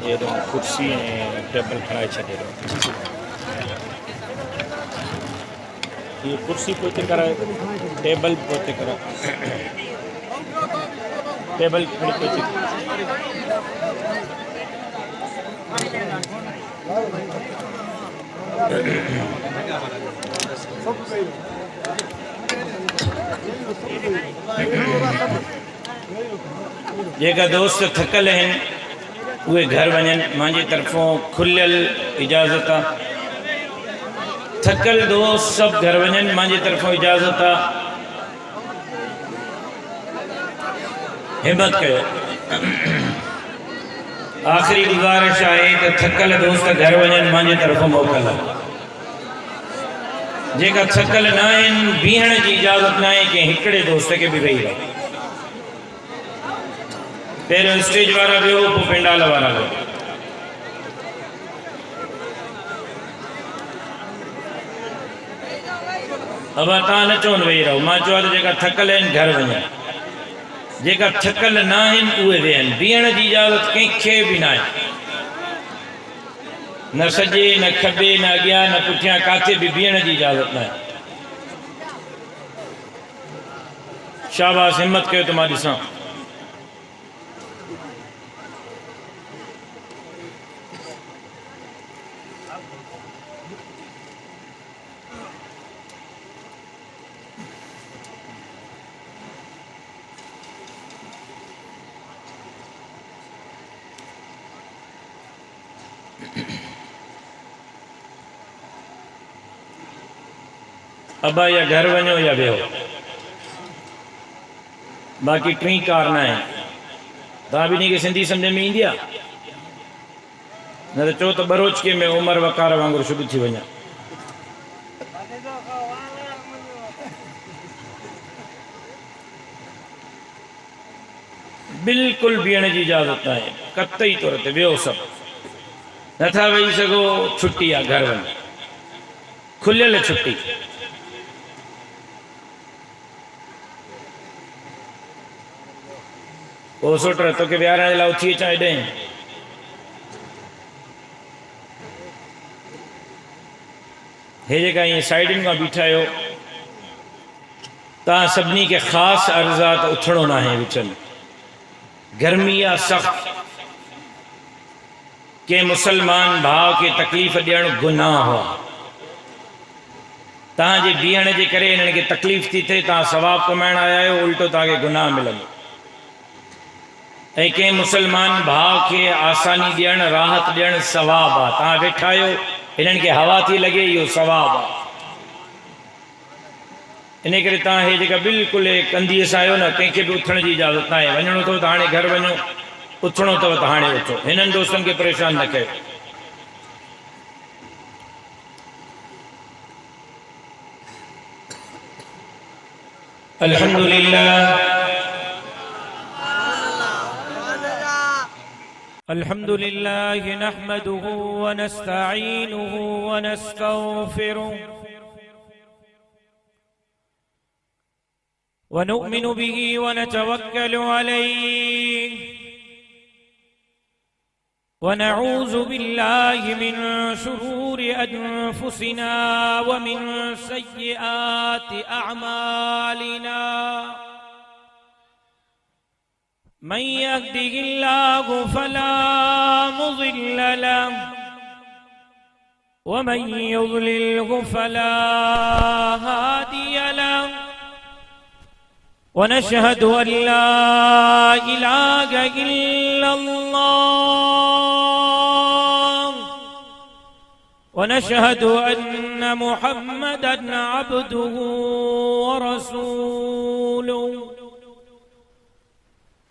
ये तो कुर्सी टेबल खड़ाए छे ये कुर्सी पोते करा टेबल पोते करा टेबल खड़ी पोते जेका दोस्त थकल हैं वे घर वजन मांजी तरफों खुलियल इजाज़त आ थकल दोस्त सब घर वजन मांजी तरफों इजाज़त आ हिम्मत कयो आखिरी गुजारिश आहे तो थकल दोस्त घर वजन मांजी तरफों मोकल जेका थकल ना आहिनि बीहण जी इजाज़त ना आहे कि हिकिड़े दोस्त के भी वेही रहो पहिरियों स्टेज वारा वियो पोइ पेंडाल वारा वियो अब तव्हां न चवनि वेही रहो मां चवां त जेका थकल आहिनि घर वञनि जेका थकल न आहिनि उहे वेहनि बीहण जी इजाज़त कंहिंखे बि न आहे न सॼे न खॿे न अॻियां न पुठियां काथे बि बीहण जी इजाज़त न आहे शाबाश हिम्मत कयो त मां ॾिसां अबा या घर वञो या वेहो बाक़ी टी कार न आहे तव्हां ॿिन्ही खे सिंधी सम्झ में ईंदी आहे न त चओ त बरोचके में उमर वकार वांगुरु शुरू थी वञा बिल्कुलु बीहण जी इजाज़त न आहे कतई तौर ते वियो सभु नथा वेही सघो छुट्टी आहे घर वञो खुलियल छुट्टी ओ सोटर तोखे विहारण जे लाइ उथी अचां हेॾे हे जेका ईअं साइडुनि खां बीठा आहियो तव्हां सभिनी खे ख़ासि अर्ज़ु आहे त उथणो न आहे विच में गर्मी आहे सख़्तु के मुसलमान भाउ खे तकलीफ़ ॾियणु गुनाह हुआ तव्हांजे बीहण जे करे हिननि खे तकलीफ़ थी थिए तव्हां सवाबु कमाइण आया आहियो उल्टो तव्हांखे गुनाह मिलंदो ऐं कंहिं मुसलमान भाउ खे आसानी ॾियणु राहत ॾियणु सवाबु आहे तव्हां वेठा आहियो हिननि खे हवा थी लॻे इहो सवाबु आहे इन करे तव्हां हे जेका बिल्कुलु कंधीअ सां आहियो न कंहिंखे बि उथण जी इजाज़त न आहे वञिणो अथव त हाणे घर वञो उथणो अथव त हाणे उथो हिननि दोस्तनि खे परेशान न कयो अल्हम्दुलिल्लाह अल्हम्दुलिल्लाह नहमदुहु व नस्तईनुहु व नस्तगफिरुहु व नु'मिनु बिही व नतवक्कलु अलैहि व नऊज़ु बिल्लाहि मिन शुरूरि अनफुसिना व मिन सय्यिआति अअमालिना मन यहदिहिल्लाहु फला मुज़िल्ल लहु व मन युज़लिल्हु फला हादिय लहु व नशहदु अन ला इलाहा इल्लल्लाह व नशहदु अन्न मुहम्मदन अब्दुहु व रसूलुहु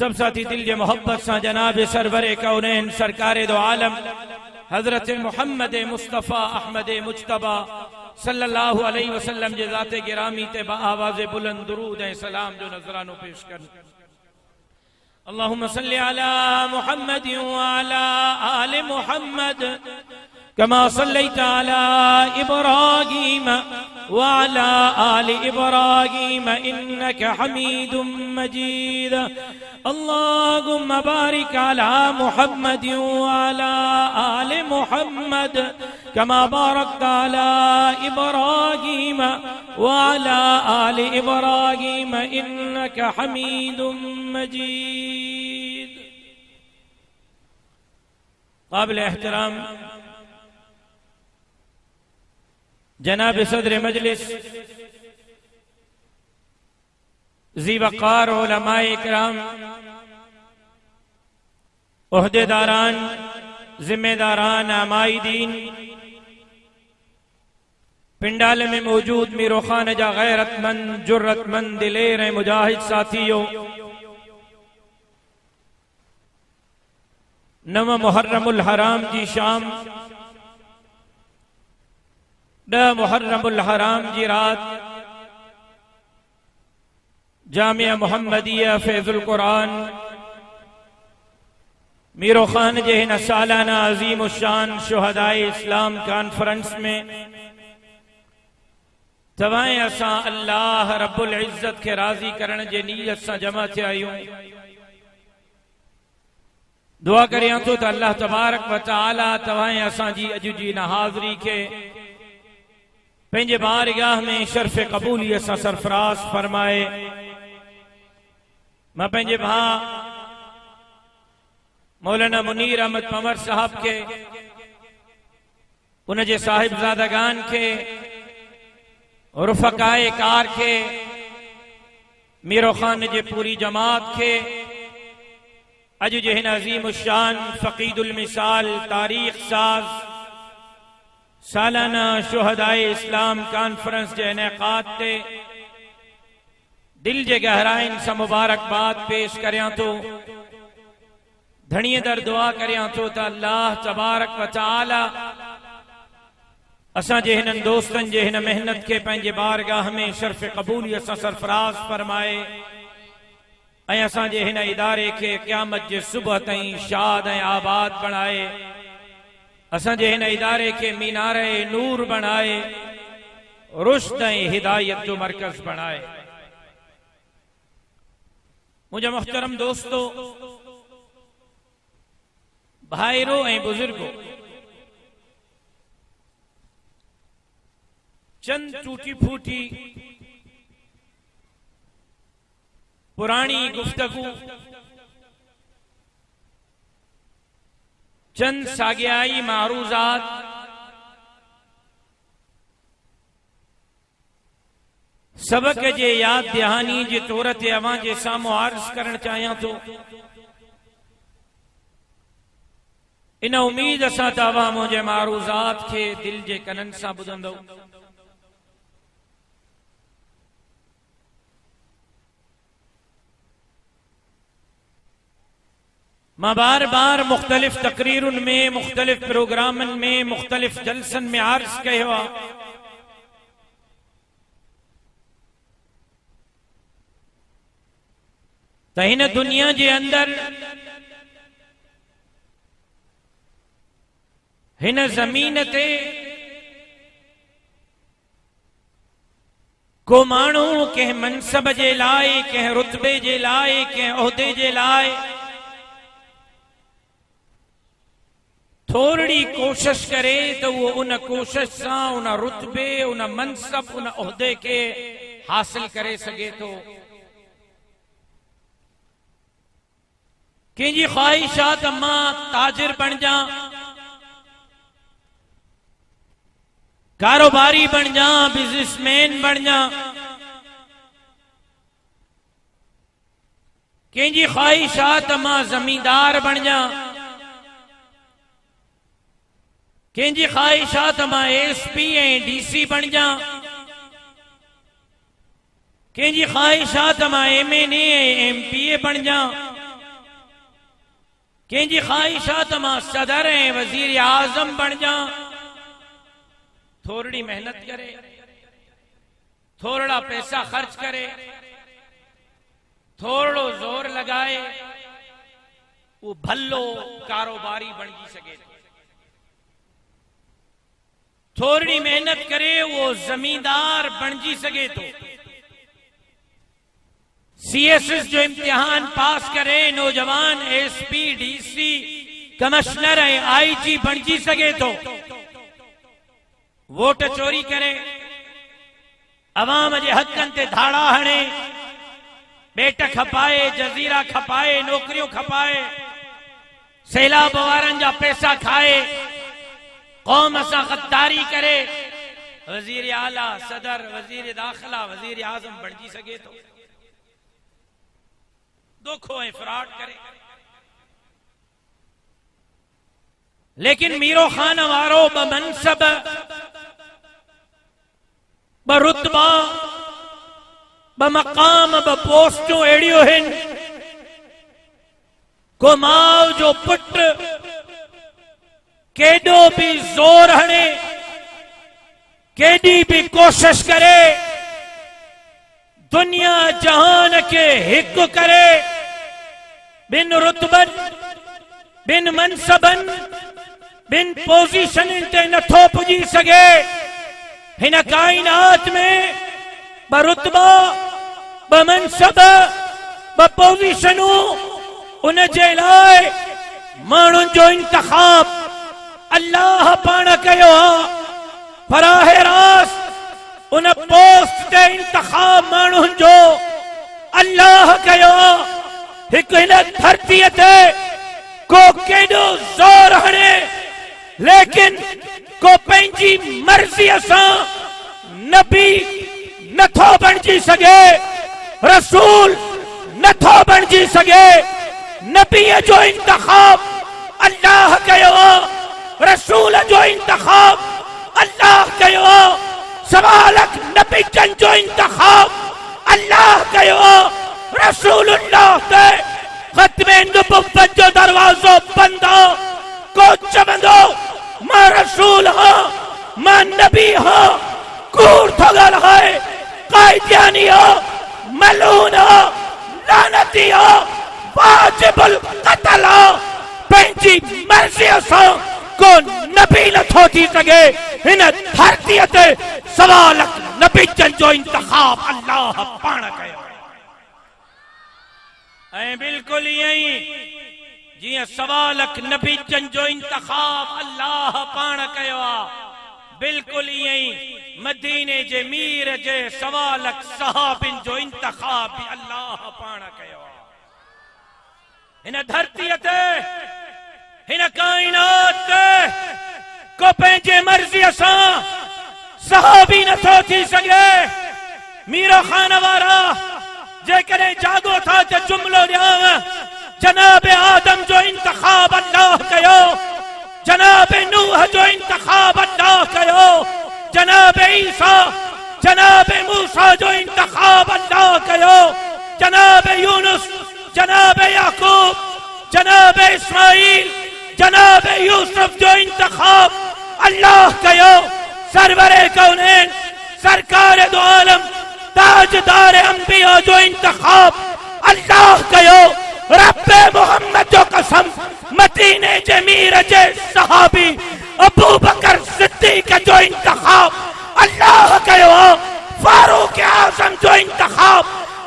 सब साथी दिल जे मोहब्बत से जनाब सरवरे कौनैन सरकार दो आलम हजरत मोहम्मद मुस्तफ़ा अहमद मुज्तबा सल्लल्लाहु अलैहि वसल्लम जे ज़ाते गिरामी ते आवाज़ बुलंद दुरूद ए सलाम जो नजरानो पेश कर. अल्लाहुम्मा सल्लि अला मुहम्मद व अला आलि मुहम्मद कमा सल्लैता अला इब्राहीम व अला आलि इब्राहीम इन्नका हमीदुम मजीद. अल्लाहुम्मा बारिक अला मुहम्मद व अला आलि मुहम्मद कमा बारकता अला इब्राहीम व अला आलि इब्राहीम इन्नका हमीदुम मजीद. काबिल एहतराम जनाब सदर मजलिस ज़ी वक़ार उलमाए इकराम ओहदेदारान जिम्मेदारान आमाइदीन पिंडाल में मौजूद मीरो खान जा गैरतमंद जुर्रतमंद दिलेर मुजाहिद साथियों, नव मुहर्रमुल हराम जी शाम 10 मुहर्रमुल हराम जी रात जामिया मोहम्मदिया फैजुल कुरान मीरो खान जे हिन सालाना अजीम शान शुहदाए इस्लाम कॉन्फ्रेंस में तवाएं असां अल्लाह रब्बुल इज्जत के राजी करण जे नीयत से जमा थे आयूं. दुआ करियां तो अल्लाह तबारक व तआला तवाएं असां जी अज जी न हाज़री के पंहिंजे बारगाह में शर्फ कबूलियत सां सरफराज फरमाए. मैं पंहिंजे भाउ मौलाना मुनीर अहमद पंवर साहब के उनजे साहिबजादगान के रुफ़क़ाए कार के मीरो खान जे पूरी जमात के अज जे हिन अजीम शान फ़क़ीदुल मिसाल तारीख़ साज सालाना शुहदाए इस्लाम कॉन्फ्रेंस के इनेकाद ते दिल जे गहराइन से मुबारकबाद पेश करियां तो धणीअ दर दुआ करियां तो अल्लाह तबारक व तआला असां जे हिननि दोस्तनि जे हिन मेहनत के पंहिंजे बारगाह में शर्फ कबूलियत सां सरफराज फरमाए ऐं असां जे हिन इदारे के क़यामत जे सुबह ताईं शाद ऐं आबाद बणाए. असां जे हिन इदारे के मीनारे नूर बणाए, रुश्द ऐं हिदायत जो मरकज बणाए. मुझे मुहतरम दोस्तों, भाईरो ऐं बुजुर्गो, चंद टूटी फूटी पुरानी गुफ्तगू चंद साॻियाई मारूज़ात सबक जे याद दहानी जे तौर ते अवां जे साम्हूं अर्ज़ करण चाहियां थो। इन उम्मीद सां त अवां मुंहिंजे मारूज़ात खे दिल जे कननि सां ॿुधंदो। मां बार बार मुख्तलिफ तकरीरुनि में, मुख्तलिफ प्रोग्रामनि में, मुख्तलिफ जलसनि में अर्ज़ कयो आहे त हिन दुनिया जे अंदरि, हिन ज़मीन ते को माण्हू कंहिं मनसब जे लाइ, कंहिं रुतबे जे लाइ, कंहिं उहिदे जे लाइ थोड़ी कोशिश करे त वो उन कोशिश सां उन रुतबे, उन मनसब, उन उहिदे के हासिल करे सके तो। कंहिंजी ख्वाहिशात मां ताजिर बण जा, कारोबारी बण जा, बिजनेसमैन बण जा। कंहिंजी ख्वाहिशात मां जमींदार बण जा, कंहिंजी ख्वाहिशात मां एसपी ऐं डीसी बण जा, कंहिंजी ख्वाहिशात मां एमएनए ऐं एमपीए बण जा, कंहिंजी ख्वाहिशात मां सदर ऐं वजीर आजम बण जा। थोड़ी मेहनत करे, थोड़ा पैसा खर्च करे, थोड़ो जोर लगाए, वो भलो कारोबारी बणजी सके। थोड़ी मेहनत करे वो जमींदार बणजी सके तो। सीएसएस जो इम्तिहान पास करे नौजवान एसपी, डीसी, कमिश्नर ऐं आईजी बणजी सके तो। वोट चोरी करे, अवाम जे हकनि ते धाड़ा हणे, बेट खपाए, जज़ीरा खपाए, नौकरियों खपाए, सैलाब वारनि जा पैसा खाए, कौम सां गद्दारी करे, वजीर आला, सदर, वजीर दाखिला, वजीर आजम बणजी सके तो। धोखो ऐं फ्रॉड करे। लेकिन मीरो खान वारो ब मनसब, ब रुतबा, ब मकाम, ब पोस्टूं अहिड़ियूं आहिनि, को माउ जो पुट केॾो भी जोर हणे, केॾी भी कोशिश करे, दुनिया जहान के हिकु करे, बिन रुतबनि, बिन मनसबनि, बिन पोज़ीशननि ते नथो पुॼी सघे। हिन काइनात में ब रुतबा, ब मनसब, ब पोज़ीशनूं, उन जे लाइ माण्हुनि जो इंतखाब अल्लाह पाण कयो आहे। बराह रास्त उन पोस्ट ते इंतखाब माण्हुनि जो अल्लाह कयो आहे। हिकु हिन धरतीअ ते को केॾो ज़ोर हणे, लेकिन को पंहिंजी मर्ज़ीअ सां नबी नथो बणजी सघे, रसूल नथो बणजी सघे। नबीअ जो इंतखाब अल्लाह कयो आहे, रसूल जो इंतखाब अल्लाह कयो आहे, सवालक नबीजन जो इंतखाब अल्लाह कयो आहे। रसूलुल्लाह ते खत्मे नबुव्वत जो दरवाजो बंद आहे। को चवंदो मां रसूल हां, मां नबी हां, कूड़ थो ॻाल्हाए, काइदियानी हां, मलून हां, लानती हां, वाजिबुल क़त्ल हां। पंहिंजी मर्ज़ीअ सां को नबी नथो थी सघे। हिन धरतीअ ते सवालक नबीजन जो इंतखाब अल्लाह पाण कयो। ऐं बिल्कुलु ईअं ई जीअं सवालक नबीजन जो इंतखाब अल्लाह पाण कयो आहे, बिल्कुलु ईअं ई मदीने जे मीर जे सवालक सहाबिन जो इंतखाब भी अल्लाह पाण कयो आहे। हिन धरतीअ ते हिन काइनात को पंहिंजे मर्ज़ीअ सां सहाबी नथो थी सघे। मीरा खान वारा जेकॾहिं जागो था त जुमिलो ॾियांव, जनाब आदम जो इंतखाब अल्लाह कयो, जनाब नूह जो इंतखाब अल्लाह कयो, जनाब ईसा जनाब मूसा जो इंतखाब अल्लाह कयो, जनाब यूनुस जनाब याकूब जनाब इस्माइल जनाब यूसुफ जो इंतखाब अल्लाह कयो। सरवरे कौनैन सरकार दो आलम ताजदार अंबिया जो इंतखाब अल्लाह कयो। रब्बे मोहम्मद जो कसम, मदीने जे मीर जे सहाबी अबू बकर सिद्दीक जो इंतखाब अल्लाह कयो। फारूक आजम जो इंतखाब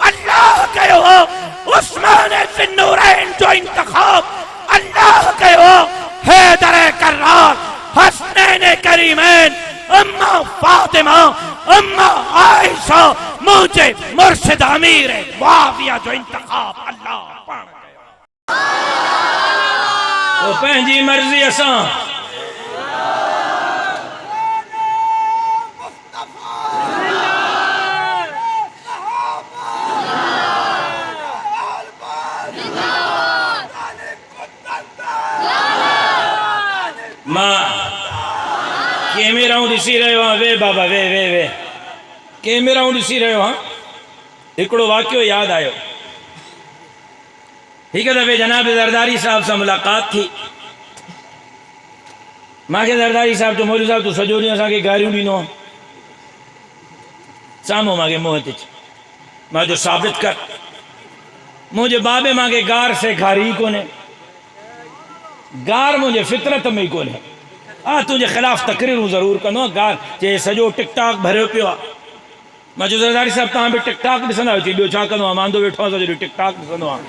अल्लाह कयो। उस्मान ज़ुन्नूरैन जो इंतखाब अल्लाह कयो। हैदर कर्रार, हसनैन करीमैन, अम्मा फातिमा, अम्मा आयशा, मुझे मुर्शिद अमीर मुआविया जो इंतखाब अल्लाह पाण कयो। वो पंहिंजी मर्ज़ी असां मां कैमराऊं ॾिसी रहियो आहियां। वे बाबा वे वे वे कैमराऊं ॾिसी रहियो आहियां। हिकिड़ो वाक़ियो यादि आयो। हिकु दफ़े जनाब ज़रदारी साहब सां मुलाक़ात थी। मूंखे ज़रदारी साहब चयो, मौलवी साहब तूं सॼो ॾींहुं असांखे गारियूं ॾींदो आहे। साम्हूं मूंखे मुंहं ते मां जो साबित कर, मुंहिंजे बाबे मूंखे गार सेखारी ई कोन्हे। गार मुझे फितरत में ही कोन्हे। तुझे खिलाफ तकरीरूं ज़रूर कंदो। गार जे सॼो टिकटॉक भरियो पियो आहे। मां चयो ज़रदारी साहब तव्हां बि टिकटॉक ॾिसंदा आहियो? ॿियो छा कंदो आहे? मांदो वेठो आहे सॼो टिकटॉक ॾिसंदो आहे।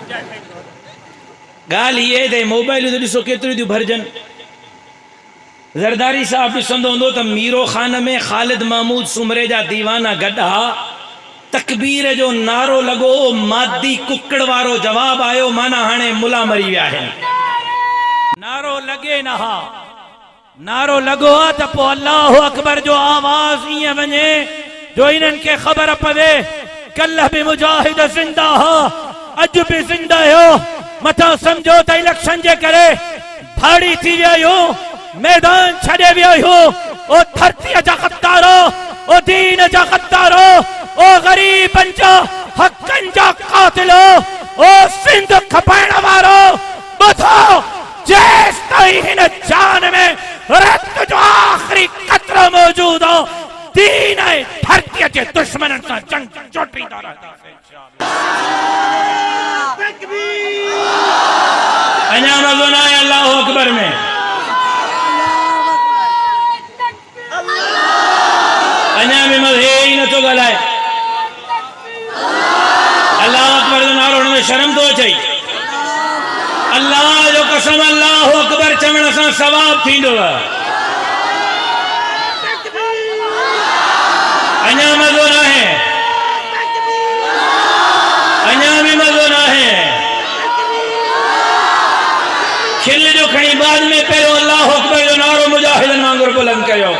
ॻाल्हि इहे त मोबाइलियूं त ॾिसो केतिरियूं थियूं भरिजनि। ज़रदारी साहब ॾिसंदो हूंदो त मीरो खान में ख़ालिद महमूद सुमरे जा दीवाना गॾा तकबीर जो नारो लॻो, मादी कुकड़ वारो जवाब आयो, माना हाणे मुला मरी विया आहिनि। नारो लगे न हा, नारो लगो आ त पोइ अल्लाह अकबर जो आवाज़ ईअं वञे जो इन्हनि खे ख़बर पवे कल्ह बि मुजाहिद ज़िंदा हो, अॼु बि ज़िंदा हो। मथां सम्झो त इलेक्शन जे करे भाड़ी थी विया, मैदान छॾे विया। ओ धरतीअ जा गद्दारो, ओ दीन जा गद्दारो, ओ ग़रीबनि जा हक़नि जा क़ातिलो, ओ सिंध खपाइण वारो, ॿुधो जेस ताईं हिन जान में रत जो आखिरी कतरो मौजूद हो, दीन ऐं धरतीअ जे दुश्मननि सां जंग चोटींदा रहंदासीं इंशाअल्लाह। अञा मज़ो न आहे अल्लाह अकबर में। अञा बि मज़ो ई नथो ॻाल्हाए। अल्लाह अकबर जो नारो हुन में शर्म थो अचे। अल्लाह जो कसम, अल्लाह अकबर चवण सां सवाब थींदो। अञा मज़ो न आहे, अञा बि मज़ो न आहे। खिल जो खणी बाद में पहिरियों अल्लाह अकबर जो नारो मुजाहिदनि वांगुरु बुलंद कयो।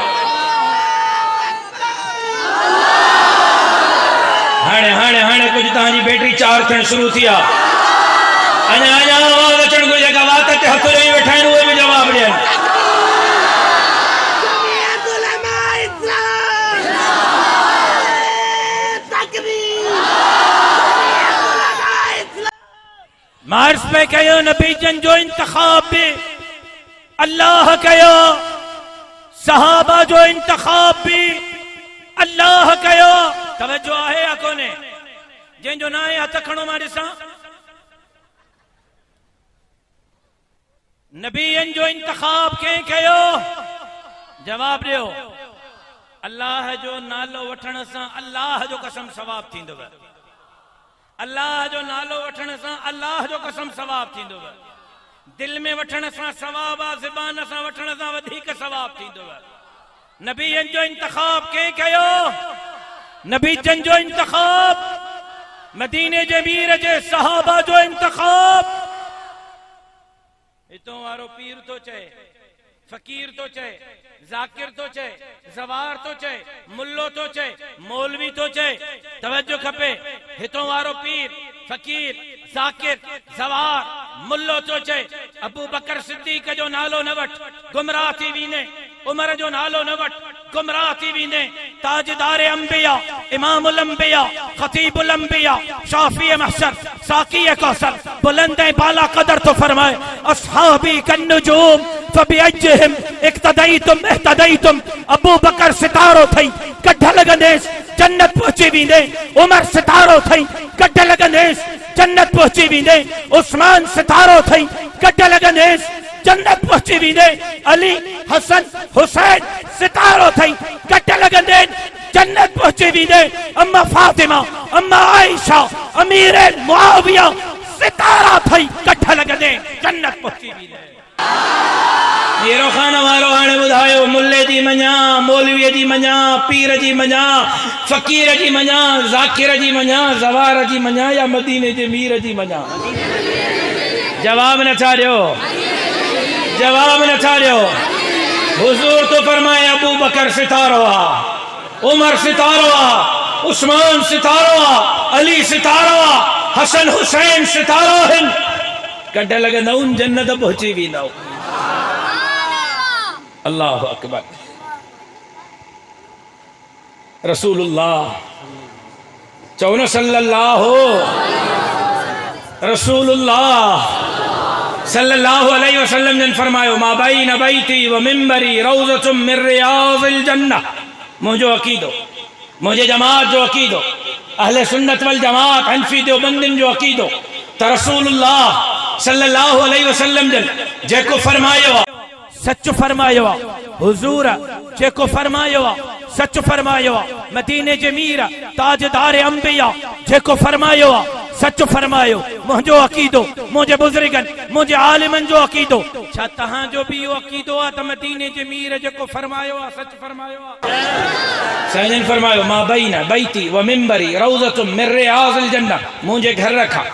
हाणे हाणे हाणे कुझु तव्हांजी बैटरी चार्ज थियणु शुरू थी आहे। अञा अञा आवाज़ अचण घुरिजे। जेका वात ते हथ ॾेई वेठा आहिनि उहे बि जवाब ॾियनि। मार्च पे कयो नबीजन जो इंतखाब भी अल्लाह कयो, सहाबा जो इंतखाब भी अल्लाह कयो। तवज्जो आहे या कोन्हे? जंहिंजो न आहे हथ खणो मां ॾिसां। नबीयन जो इंतखाब कंहिं कयो? जवाब ॾियो। अल्लाह जो नालो वठण सां अल्लाह जो कसम सवाब थींदो। अल्लाह जो नालो वठण सां अल्लाह जो कसम सवाब थींदो। दिल में वठण सां सवाब आहे, ज़बान सां वठण सां वधीक सवाब थींदो। नबीयन जो इंतखाब कंहिं कयो? नबीजन जो इंतखाब, मदीने जे मीर जे सहाबा जो इंतखाब। हितों वारो पीर तो चए, फकीर तो चए, जाकिर तो चए, जवार तो चए, मुल्लो तो चए, मौलवी तो चए। तवज्जो खपे, हितों वारो पीर, फकीर, जाकिर, जवार, मुल्लो तो चए। अबू बकर सिद्दीक जो नालो न वठ, गुमराह थी वीने। उमर जो नालो न वठ, गुमराह थी वीने। ताजदार अंबिया, इमामुल अंबिया, खतीबुल अंबिया, शाफी महशर, साकी कौसर, बुलंद बाला कदर तो फरमाए अस्हाबी कन्नुजूम फबिअज्जिहिम इक्तदईतुम इhtदईतुम। अबू बकर सितारो थई कढ लगंदेस जन्नत पहुंची वींदे। उमर सितारो थई कढ लगंदेस जन्नत पहुंची वींदे। उस्मान सितारो थई कढ लगंदेस जन्नत पहुंची वींदे। अली, हसन, हुसैन सितारो थई कढ लगंदे जन्नत पहुंची वींदे। अम्मा फातिमा, अम्मा आयशा, अमीर मुआविया सितारा थई कढ लगंदे जन्नत पहुंची वींदे। येरो खान वारो हाणे ॿुधायो, मुल्ले जी मञा, मौलवीअ जी मञा, पीर जी मञा, फ़कीर जी मञा, ज़ाकिर जी मञा, ज़वार जी मञा या मदीने जे मीर जी मञा? जवाब नथा ॾियो, जवाब नथा ॾियो। हुज़ूर तो फरमाए अबू बकर सितारो आ, उमर सितारो आ, उस्मान सितारो आ, अली सितारो आ, हसन हुसैन सितारो आहिनि। कढ लगंदउनि जन्नत पहुची वेंदव। अल्लाह अकबर। रसूलुल्लाह चओ न सल्लल्लाहु रसूलुल्लाह सल्लल्लाहु अलैहि वसल्लम जन फरमायो मा बैन बैती व मिंबरी रौज़तुम मिन रियाज़िल जन्नह। मुझो अकीदो, मुझे जमात जो अकीदो, अहले सुन्नत वल जमात हनफी देवबंदिन जो अकीदो त रसूलुल्लाह सल्लल्लाहु अलैहि वसल्लम जन जेको फरमायो सच फरमायो। हुजूर जेको फरमायो सच फरमायो। मदीने जे मीर ताजदार अंबिया जेको फरमायो सच फरमायो। मुझो अकीदो, मुझे बुजुर्गन, मुझे आलिमन जो अकीदो। छा तहां जो भी यो अकीदो आ त मदीने जे मीर जेको फरमायो सच फरमायो? साईं फरमायो मा बैन बैती व मिंबरी रौज़तुम मिन रियाज़िल जन्नह। मुझे घर रखा,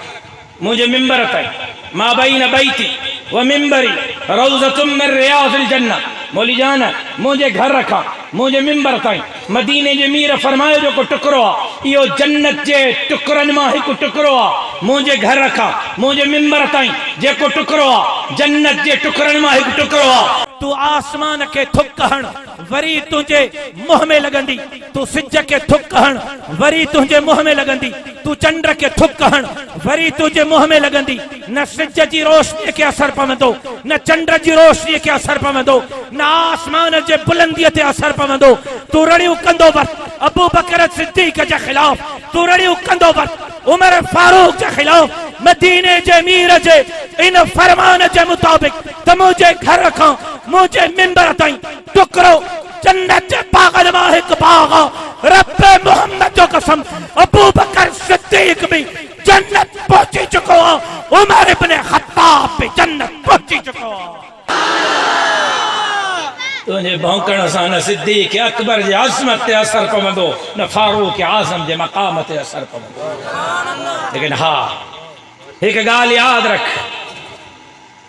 मुझे मिंबर ताई। मा बैन बैती व मिंबरी रौज़तुम मिन रियाज़िल जन्नह। मौली जान मुझे घर रखा, मुझे मिंबर ताई। मदीने जे मीर फरमायो जो को टुकरो आ, इहो जन्नत जे टुकरन मां हिकु टुकरो आ। मुझे घर रखा, मुझे मिंबर ताई जेको टुकरो आ जन्नत जे टुकरन मां हिकु टुकरो आ। तू आसमान के थुक हण वरी तुझे मुंह में लगंदी। तू सिज के थुक हण वरी तुझे मुंह में लगंदी। तू चंद्र के थुक हण वरी तुझे मुंह में लगंदी। न सिज जी रोशनी के असर पवंदो, न चंद्र जी रोशनी के असर पवंदो, न आसमान जे बुलंदीअ ते असर पवंदो। तू रड़ियूं कंदो वर अबू बकर सिद्दीक जे खिलाफ, तू रड़ियूं कंदो वर उमर फारूक जे खिलाफ। मदीने जे मीर जे इन फरमान जे मुताबिक त मुझे घर रखा, मुझे मिंबर ताई टुकरो जन्नत जे बागन मां हिकु बाग। रब्बे मोहम्मद जो कसम अबू बकर सिद्दीक भी जन्नत पहुंची चुको आ। उमर इब्न खत्ताब भी जन्नत पहुंची चुको आ। तुझे भौंकण सां न सिद्दीक अकबर जे आज़मत ते असर पवंदो, न फारूक आज़म जे मक़ाम ते असर पवंदो। लेकिन हा हिकु ॻाल्हि यादि रख,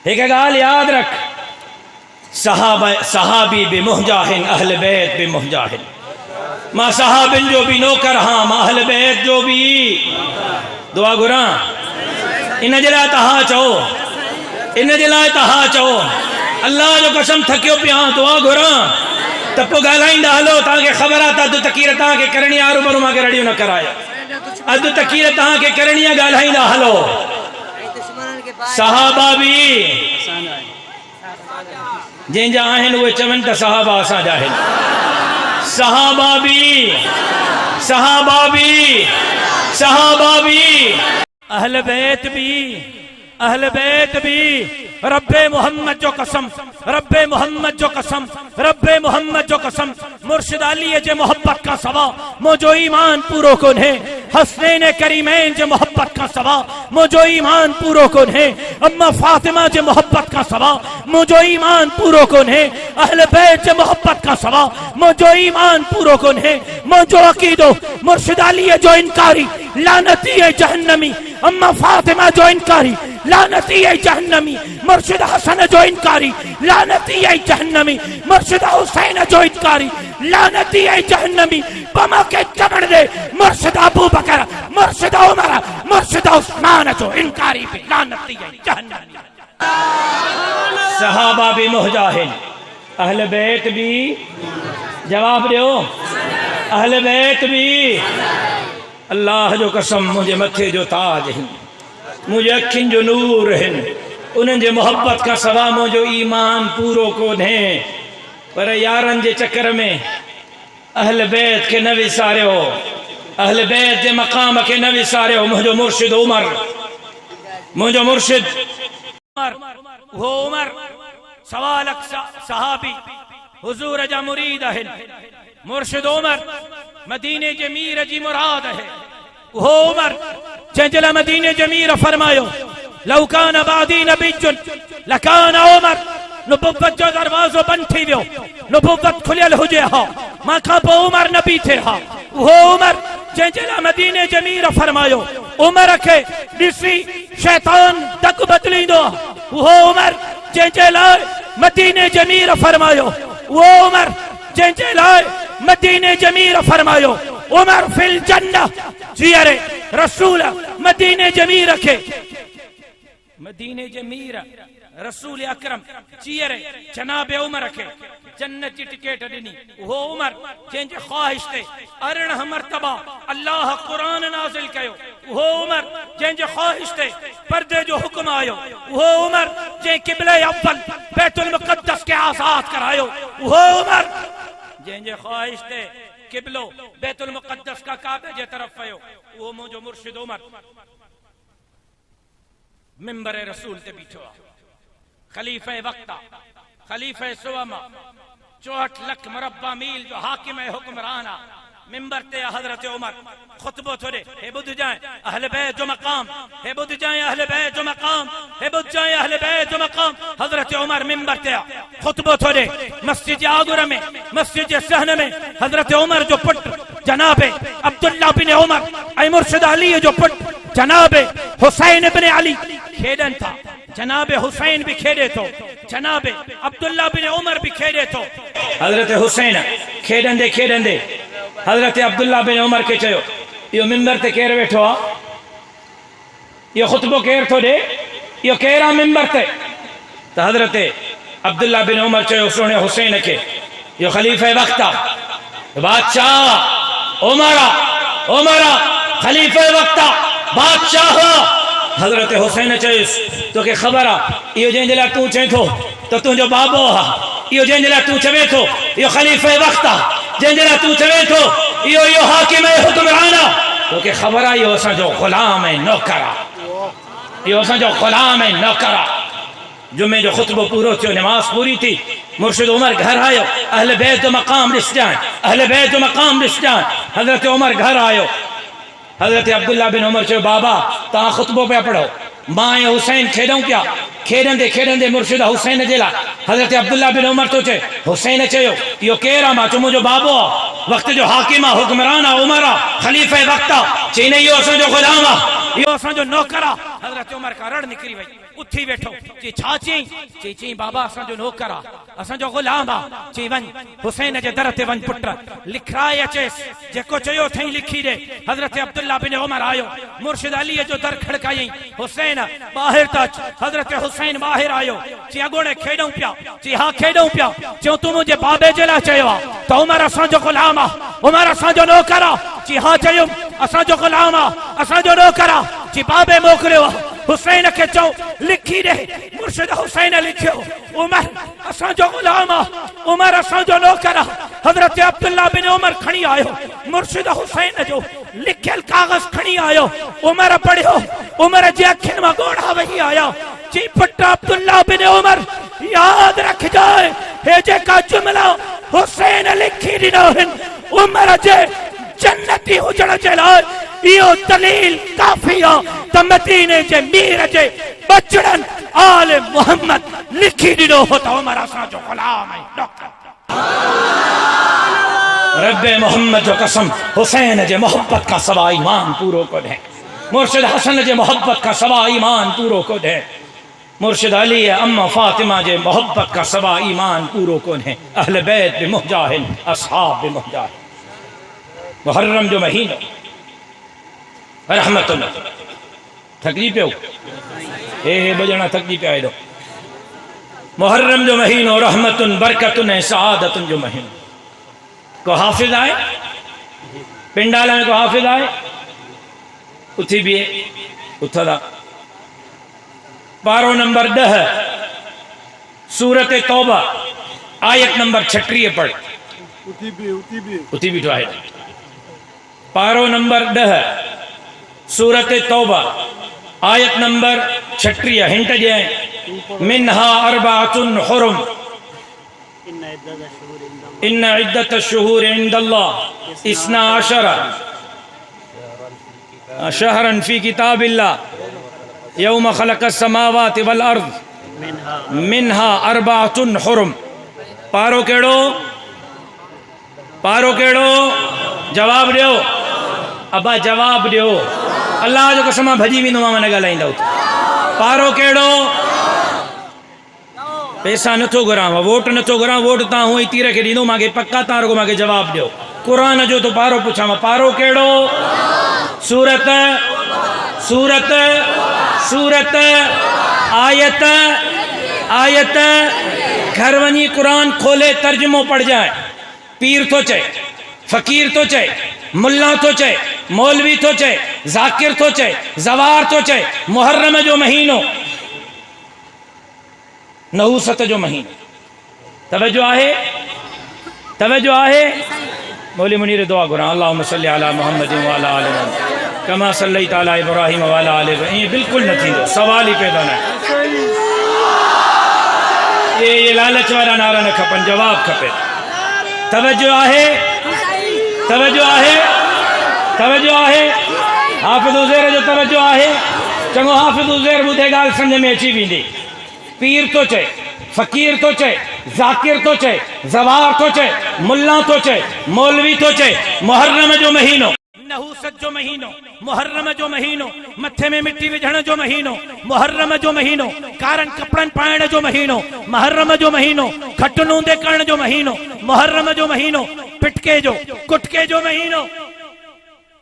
हिकु ॻाल्हि यादि रख, सहाबी भी मुहजाहिन, अहल बैत भी मुहजाहिन। मां सहाबिन जो भी नौकर हाँ, मां अहल बैत जो भी दुआ घुरा। इन जे लाइ त हा चओ, इन जे लाइ त हा चओ। अल्लाह जो कसम थकियो पिया दुआ घुरा त पोइ ॻाल्हाईंदा हलो। तव्हांखे ख़बर आहे त अधु तकीर तव्हांखे करणी आहे, रूबरू मूंखे रड़ियूं न करायो। अधु तकीर तव्हांखे करणी आहे, ॻाल्हाईंदा हलो। सहाबा भी जंहिंजा आहिनि उहे चवनि त सहाबा असांजा आहिनि। सहाबा भी, सहाबा भी, सहाबा भी, अहल बैत भी, अहल बैत भी। रब्बे मोहम्मद जो कसम, रब्बे मोहम्मद जो कसम, रब्बे मोहम्मद जो कसम। मुर्शिद अली जे मोहब्बत का सवा मुझो ईमान पूरो कोन्हे। हसनैन करीमैन जे मोहब्बत का सवा मुझो ईमान पूरो कोन्हे। अम्मा फातिमा जे मोहब्बत का सवा मुझो ईमान पूरो कोन्हे। अहले बैत जे मोहब्बत का सवा मुझो ईमान पूरो कोन्हे। मुझो अकीदो मुर्शिद अली जो इनकारी लानती जहन्नमी, अम्मा फातिमा जो इनकारी लानती है जहन्नमी मुर्शिद हसन जो इनकारी, लानती है जहन्नमी मुर्शिद हुसैन जो इनकारी, लानती है जहन्नमी बमा के चमड़ दे मुर्शिद अबू बकर, मुर्शिद उमर, मुर्शिद उस्मान जो इनकारी भी, लानती है जहन्नमी। सहाबा भी मुजाहिद, अहले बैत भी, जवाब दो, अहले बैत भी। अल्लाह जो कसम मुझे मथे जो ताज है, मुझे अखिन जो नूर है, उन्हनि जे मोहब्बत का सवा मुझो ईमान पूरो को ने, पर यारन जे चक्कर में अहले बैत के न विसारियो, अहले बैत जे मकाम के न विसारियो। मुझो मुर्शिद उमर, मुझो मुर्शिद वो उमर सवालक सहाबी हुजूर जा मुरीद है, मुर्शिद उमर मदीने जे मीर जी मुराद है। वो उमर जंजला मदीने जे मीर फरमायो लौ कान बादी नबीजुन लकान उमर, नुबुव्वत जो दरवाजो बंद थी वियो, नुबुव्वत खुलियल हुजे हा, मां खां पोइ उमर नबी थे हा। वो उमर जंजला मदीने जे मीर फरमायो उमर के ॾिसी शैतान तक बदलींदो। वो उमर जंहिंजे लाइ मदीने जे मीर फरमायो, वो उमर जंहिंजे लाइ मदीने जे मीर फरमायो उमर फिल जन्नह, जीअरे रसूल मदीने जे मीर खे, मदीने जे मीर रसूल अकरम जीअरे जनाब उमर खे जन्नत जी टिकट ॾिनी। वो उमर जंहिंजे ख्वाहिश ते 18 मरतबा अल्लाह कुरान नाज़िल कयो। वो उमर जंहिंजे ख्वाहिश ते पर्दे जो हुक्म आयो। वो उमर जंहिं क़िबले अव्वल बैतुल मुक़द्दस के आज़ाद करायो। वो उमर जंहिंजे ख्वाहिश ते क़िबलो बैतुल मुक़द्दस का काबे जे तरफ वयो। वो मुंहिंजो मुर्शिद उमर मिंबर रसूल ते बीठो आहे, खलीफे वक्ता, खलीफे सुवमा, 64 लाख मुरब्बा मील जो हाकिम हुक्मरान आ। मिंबर ते हजरत उमर खुतबो थोड़े, हे बुध जाए अहले बैत जो मकाम, हे बुध जाए अहले बैत जो मकाम, हे बुध जाए अहले बैत जो मकाम। हजरत उमर मिंबर ते खुतबो थोड़े, मस्जिद आगुर में, मस्जिद सहन में हजरत उमर जो पुट जनाबे अब्दुल्ला बिन उमर ऐं मुर्शिद अली जो पुट जनाबे हुसैन बिन अली खेडन था। जनाबे हुसैन भी खेडे तो, जनाबे अब्दुल्ला बिन उमर भी खेडे तो। हजरत हुसैन खेडंदे खेडंदे हजरत अब्दुल्ला बिन उमर के चयो यो मिंबर ते केर वेठो आ, यो खुतबो केर थो दे, यो केर आ मिंबर ते? तो हजरत अब्दुल्ला बिन उमर चयो सोने हुसैन के यो खलीफे वक्त आ, बादशाह उमरा, उमरा खलीफे वक्त आ, बादशाह। हजरत हुसैन चयुस तो के खबर आ यो जंहिंजे लाइ तूं चए थो तो तुंहिंजो बाबो आ, यो जंहिंजे लाइ तूं चवे थो यो खलीफे वक्त आ, जंहिंजे लाइ तूं चवे थो यो हाकिम हुक्मरान आ, तो के खबर आ यो असांजो गुलाम ऐं नौकर आ, यो असांजो गुलाम ऐं नौकर आ। जुमे जो खुतबो पूरो थियो, नमाज पूरी थी, मुर्शिद उमर घर आयो। अहले बैत जो मकाम ॾिस ॼाण, अहले बैत जो मकाम ॾिस ॼाण। हजरत उमर घर आयो। हजरत अब्दुल्ला बिन उमर चयो बाबा तव्हां खुतबो पिया पढ़ो, मां ऐं हुसैन खेॾूं पिया। खेॾंदे खेॾंदे मुर्शिद हुसैन जे लाइ हजरत अब्दुल्ला बिन उमर तो चए, हुसैन चयो इहो केरु आहे? मां चयो मुंहिंजो बाबो आहे, वक़्त जो हाकिम आहे, हुक्मरान आहे, उमर आहे, खलीफ़े वक़्त आहे। चई न इहो असांजो गुलाम आहे, इहो असांजो नौकर आहे। हजरत उमर खां रड़ निकिरी वई, उथी वेठो। चई छा चई? चई बाबा असांजो नौकर आहे, असांजो गुलाम आहे। चई वञ हुसैन जे दर ते वञ पुट, लिखाए अचेसि, जेको चयो अथई लिखी ॾे। हजरत अब्दुल्ला बिन उमर आयो, मुर्शिद अलीअ जो दर खड़कायई, हुसैन ॿाहिरि त अच। हजरत हुसैन ॿाहिरि आयो। चई अॻोड़े खेॾूं पिया? चई हा खेॾूं पिया। चयो तूं मुंहिंजे बाबे जे लाइ चयो आहे त उमर असांजो गुलाम आहे, उमर असांजो नौकर आहे? चई हा चयुमि असांजो गुलाम आहे, असांजो नौकर आहे। चई बाबे मोकिलियो आहे, हुसैन के चो लिखी दे। मुर्शिद हुसैन लिखियो उमर असांजो गुलाम आहे, उमर असांजो नौकर आहे। हजरत अब्दुल्ला बिन उमर खणी आयो, मुर्शिद हुसैन जो लिखियल कागज़ खणी आयो। उमर पढ़ियो, उमर जे अखियुनि मां ॻोढ़ा वही आया। चई पुट अब्दुल्ला बिन उमर याद रख जाए, हे जेका जुमला हुसैन लिखी ॾिनो आहिनि उमर जे जन्नती हुजण जे लाइ, इहो दलील काफ़ी आहे त मदीने जे मीर जे बचड़नि आल मोहम्मद लिखी ॾिनो हो त उमर असांजो गुलाम ऐं नौकर। रब मोहम्मद जो कसम हुसैन जे मोहब्बत का सवा ईमान पूरो कोन्हे। मुर्शिद हसन जे मोहब्बत का सवा ईमान पूरो को दे। मुर्शिद अली अम्मा फातिमा जे मोहब्बत का सवा ईमान पूरो को है। अहले बैत बे मुजाहिन असहाब बे मुजाहिन। मुहर्रम जो महीनो रहमतुन थकजी पियो हे बजना थकजी पिया हेॾो। मुहर्रम जो महीनो रहमतुन बरकतुन ऐं सआदतुन जो महीनो। को हाफिज आए पिंडाला में को हाफिज आए उथी भी उथदा। पारो नंबर 10 सूरत तौबा आयत नंबर 36 पढ़ उथी भी तो आहे। पारो नंबर 10 सूरत तौबा आयत नंबर 36 हिंट जे मिनहा अरबातुन हुरुम इन्न इद्दत शुहूर इंदल्लाह इस्ना अशरा शहरन फी किताबिल्लाह यौम खलक़स समावाति वल अर्ज़ मिनहा अरबातुन हुरुम। पारो केड़ो जवाब दियो अबा जवाब दियो। अल्लाह जो कसम भजी वेंदो मां न ॻाल्हाईंदव। पारो केड़ो पैसा नथो घुरां वोट नथो घुरां वोट तव्हां हूअं ई तीर खे ॾींदो मूंखे पक्का तव्हां रुगो मूंखे जवाब ॾियो। क़ुरान जो तो पारो पुछां पारो केड़ो सूरत सूरत सूरत आयत आयत घर वञी क़ुरान खोले तर्जुमो पढ़ जाए। पीर तो चए फ़कीर तो चए मुल्ला तो चए मौलवी तो चए ज़ाकिर तो चए ज़वार तो चए मुहर्रम जो महीनो नहूसत जो महीनो। तवज्जो आहे मौली मुनीर दुआ घुरां अल्लाहुम्मा सल्लि अला मुहम्मद व अला आलि मुहम्मद कमा सल्लैता अला इब्राहीम व अला आलि इब्राहीम। ईअं बिल्कुलु न थींदो सवाल ई पैदा न ये लालच वारा नारा न खपनि जवाब खपे। तवज्जो आहे तवज्जो आहे तवज्जो आहे हाफ़िज़ उज़ैर जो तवज्जो आहे। चङो हाफ़िज़ उज़ैर ॿुधे ॻाल्हि सम्झ में अची वेंदी। पीर तो चए फ़कीर तो चए ज़ाकिर तो चए ज़वार तो चए मुल्ला तो चए मौलवी तो चए मुहर्रम जो महीनो नहूसत जो महीनो मुहर्रम जो महीनो मथे में मिट्टी विझण जो महीनो मुहर्रम जो महीनो कारन कपड़न पाइण जो महीनो मुहर्रम जो महीनो खटनूंदे करण जो महीनो मुहर्रम जो महीनो पिटके जो कुटके जो महीनो।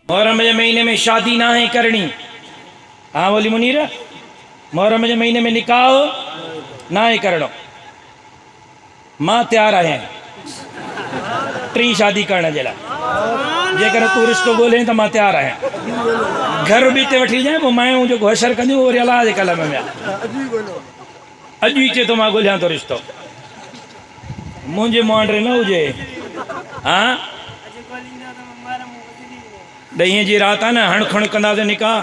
मुहर्रम जे महीने में शादी ना है करनी। हाँ बोली मुनीर मुहर्रम जे महीने में निकाह ना है करणो। मां तैयार आहियां 3 शादी करण जे लाइ। जेकर तूं रिश्तो ॻोल्हे त मां तैयार आहियां। घर बि हिते वठी जाए पोइ मायूं जेको हशर कंदियूं वरी अलाह जे कलम में अॼु ई चए थो मां ॻोल्हियां थो रिश्तो। मुंहिंजे मुआंडे न हुजे। हाँ 10 जी रात आहे न हण खण कंदासीं निकाह।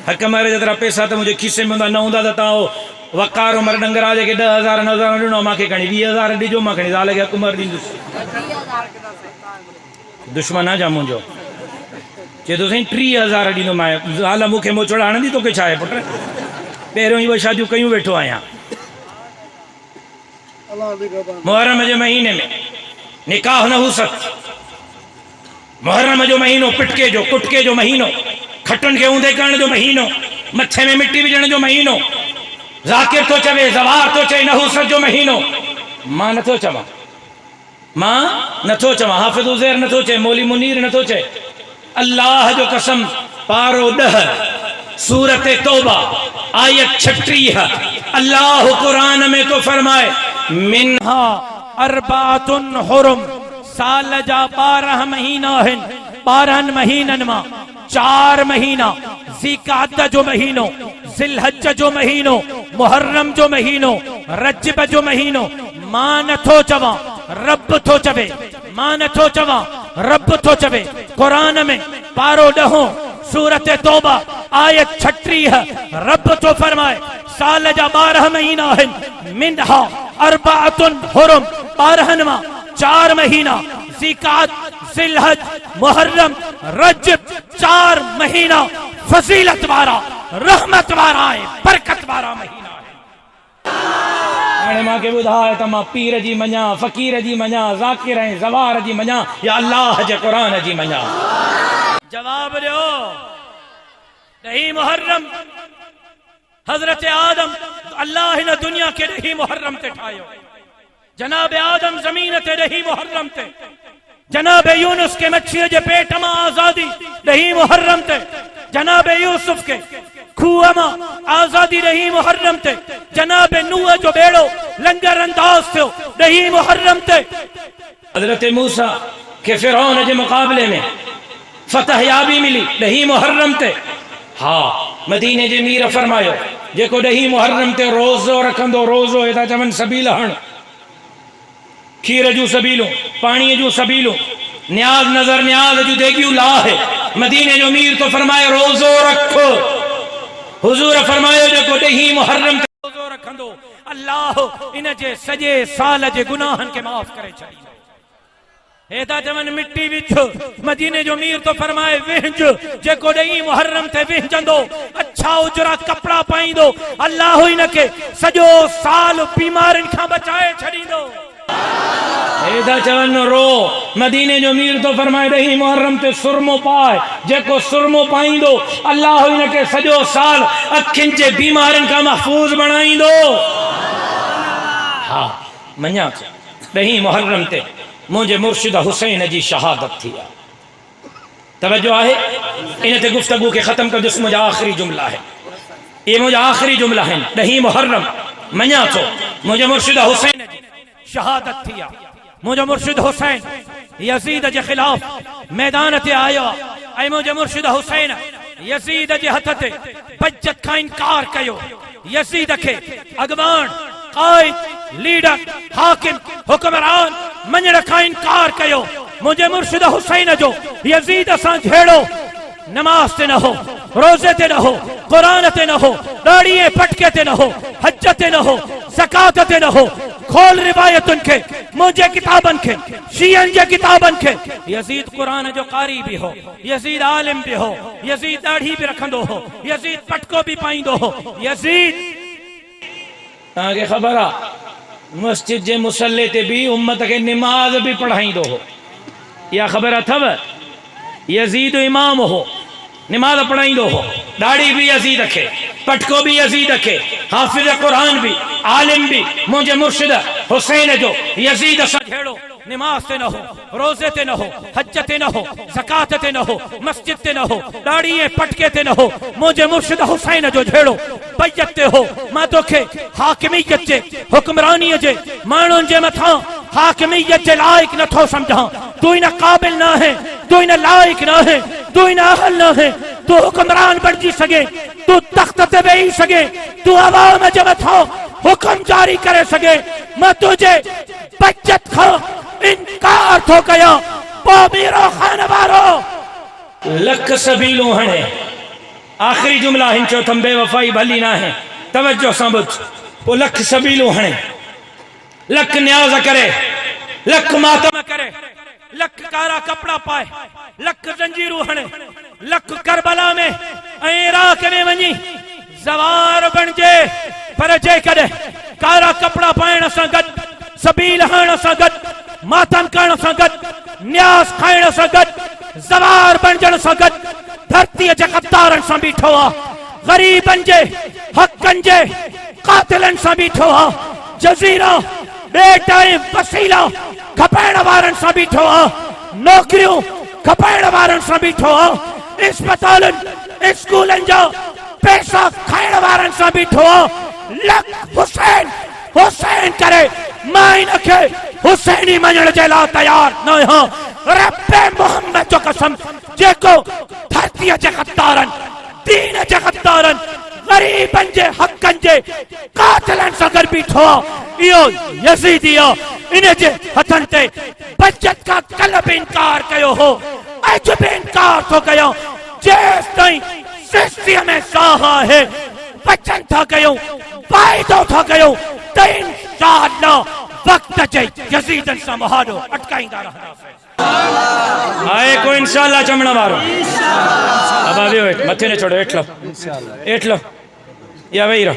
हक़ मारे जेतिरा पैसा त मुंहिंजे खीसे में हूंदा न हूंदा त तव्हां वकार उमर डंगरा जेके 10,000 9,000 ॾिनो मूंखे खणी 20,000 ॾिजो मां खणी ज़ाल खे हक़ उमर ॾींदुसि। दुश्मन आहे छा मुंहिंजो चए थो साईं 30,000 ॾींदो मां ज़ाल मूंखे मोचड़ हणंदी तोखे छा आहे पुट। पहिरियों ई उहे शादियूं कयूं वेठो आहियां। मुहर्रम जे महीने में निकाह नहूसत। मुहर्रम जो महीनो पिटके जो कुटके जो महीनो खटन खे ऊंधे करण जो महीनो मथे में मिट्टी विझण जो महीनो ज़ाकिर तो चवे ज़वार तो चए नहूसत जो महीनो। मां नथो चवां हाफ़िज़ उज़ैर नथो चए मौली मुनीर नथो चए। अल्लाह जो कसम पारो 10 सूरत तौबा आयत 36 अल्लाह कुरान में तो फरमाए मिनहा अरबातुन हुरुम। साल जा 12 महीना आहिनि। 12 महीननि मां 4 महीना ज़िक़ादा जो महीनो ज़िलहज जो महीनो मुहर्रम जो महीनो रजब जो महीनो। मां नथो चवां रब थो चवे मां नथो चवां रब थो चवे। कुरान में पारो 10 सूरत तौबा आयत 36 रब तो फरमाए साल जा 12 महीना आहिनि। मिनहा अरबातुन हुरुम 12 मां 4 महीना ज़िकात ज़िलहज मुहर्रम रजब 4 महीना फजीलत वारा रहमत वारा है बरकत वारा महीना है। हाणे मूंखे ॿुधाए त मां पीर जी मञा फ़कीर जी मञा ज़ाकिर ऐं ज़वार जी मञा या अल्लाह जे क़ुरान जी मञा। जवाब ॾियो। ॾही मुहर्रम हज़रत आदम अल्लाह ने दुनिया के ॾही मुहर्रम ते ठाहियो। जनाब आदम ज़मीन ते ॾही मुहर्रम ते, जनाब यूनुस के मच्छीअ जे पेट मां आज़ादी ॾही मुहर्रम ते, जनाब यूसुफ के खूह मां आज़ादी ॾही मुहर्रम ते, जनाब नूह जो बेड़ो लंगर अंदाज थियो ॾही मुहर्रम ते। हजरत मूसा के फिरौन जे मुकाबले में फतह याबी मिली ॾही मुहर्रम ते। हाँ, मदीने जे मीर फरमायो जेको ॾही मुहर्रम ते रोज़ो रखंदो, रोज़ो हेॾा चवनि सबील हण, खीर जूं सबीलूं, पाणीअ जूं सबीलूं, न्याज नज़र न्याज जूं देगियूं लाहे। मदीने जो मीर तो फरमाए रोज़ो रख। हुजूर फरमायो जेको ॾही मुहर्रम ते रोज़ो रखंदो अल्लाह इन जे सॼे साल जे गुनाहनि खे माफ़ करे छॾींदो। हेदा चवनि मिट्टी विझ, मदीने जो मीर तो फरमाए विझ, जेको ॾही मुहर्रम ते विझंदो अच्छा उजरा कपड़ा पाईंदो अल्लाह इनखे सॼो साल बीमारियुनि खां बचाए छॾींदो। हेदा चवनि रो, मदीने जो मीर तो फरमाए ॾही मुहर्रम ते सुरमो पाए, जेको सुरमो पाईंदो अल्लाह इनखे सॼो साल अखियुनि जे बीमारियुनि खां महफूज़ बणाईंदो। हा, मञा ॾही मुहर्रम ते मुझे मुर्शिद हुसैन जी शहादत थी आहे। तवज्जो आहे, इन ते गुफ्तगू के ख़त्म कर जिस मुझे आखिरी जुमला है, ये मुझे आखिरी जुमला है। ॾही मुहर्रम मञा थो मुझे मुर्शिद हुसैन जी शहादत थी आहे। मुझे मुर्शिद हुसैन यजीद जे खिलाफ मैदान ते आयो ऐं मुझे मुर्शिद हुसैन यजीद जे हथ ते बज्जत खां इनकार कयो। यजीद खे अगवान कायद लीडर हाकिम हुक्मरान मञण खां इनकार कयो। मुझे मुर्शिद हुसैन जो यजीद सां झेड़ो नमाज ते न हो, रोजे ते न हो, कुरान ते न हो, दाढ़ी पटके ते न हो, हज ते न हो, ज़कात ते न हो। खोल रिवायतुनि खे, मुझे किताबन के, शियन जे किताबन के। यजीद कुरान जो कारी भी हो, यजीद आलिम भी हो, यजीद दाढ़ी भी रखंदो हो, यजीद पटको भी पाईंदो हो। यजीद तव्हांखे ख़बर आहे मस्जिद जे मुसल्ले ते भी उम्मत के नमाज भी पढ़ाईंदो हो, या ख़बर अथव? यजीद इमाम हो, नमाज पढ़ाईंदो हो, दाढ़ी भी यजीद खे, पटको भी यजीद खे, हाफिज कुरान भी, आलिम भी। मुझे मुर्शिद हुसैन जो यजीद सां झेड़ो नमाज ते न हो, रोजे ते न हो, हज ते न हो, ज़कात ते न हो, मस्जिद ते न हो, दाढ़ी पटके ते न हो। मुझे मुर्शिद हुसैन जो झेड़ो बैयत ते हो। मां तोखे हाकिमियत जे हुक्मरानीअ जे माण्हुनि जे मथां हाकिमियत जे लाइक़ नथो समझां। तू इन क़ाबिल न है, तू इन लाइक़ न है, तू इन अहल न है। तू हुक्मरान बणजी सघे, तू तख्त ते वेही सघे, तू अवाम जे मथां हुक्म जारी करे सघे। मां तुझे बचत खां इनकार थो कयां। पोमीरो खान वारो लख सबीलूं हणे। आखिरी जुमला हिन चो थम बेवफाई भली ना है, तवज्जो सां ॿुध। पोइ लख सबीलूं हणे, लख न्याज़ करे, लख मातम करे, लख कारा कपड़ा पाए, लख जंजीरूं हणे, लख करबला में ऐं इराक में वञी ज़वार बणिजे। पर जेकॾहिं कारा कपड़ा पाइण सां गॾु, सबील हणण सां गॾु, मातम करण सां गॾु, न्यास खाइण सां गॾु, ज़वार बणजण सां गॾु धरतीअ जे क़द्दारनि सां बीठो आहे, ग़रीबनि जे हक़नि जे क़ातिलनि सां बीठो आहे, जज़ीरा ॿेट ऐं वसीला खपाइण वारनि सां बीठो आहे, नौकरियूं खपाइण वारनि सां बीठो आहे, इस्पतालुनि स्कूलनि जा पैसा खाइण वारनि सां बीठो आहे। लख हुसैन हुसैन करे मां इनखे हुसैनी मञण जे लाइ तयार न आहियां। रब्बे मोहम्मद जो कसम, जेको धरतीअ जे क़द्दारनि, दीन जे क़द्दारनि, ग़रीबनि जे हक़नि जे क़ातिलनि सां गॾु बीठो आहे, इहो यज़ीदी आहे। इन जे हथनि ते बचत खां कल्ह बि इनकार कयो हो, अॼु बि इनकार थो कयां। जेसि ताईं सृष्टिअ में साह आहे, वचन था कयूं, वाइदो था कयूं, त इंशाअल्लाह वक़्त जे यज़ीदनि सां मुहादो अटकाईंदा रहंदासीं। आए को इंशाअल्लाह चमण वारो। अब आवियो हेठ, मथे ने छोड़ो, हेठ लो, हेठ लो, या वेही रहो।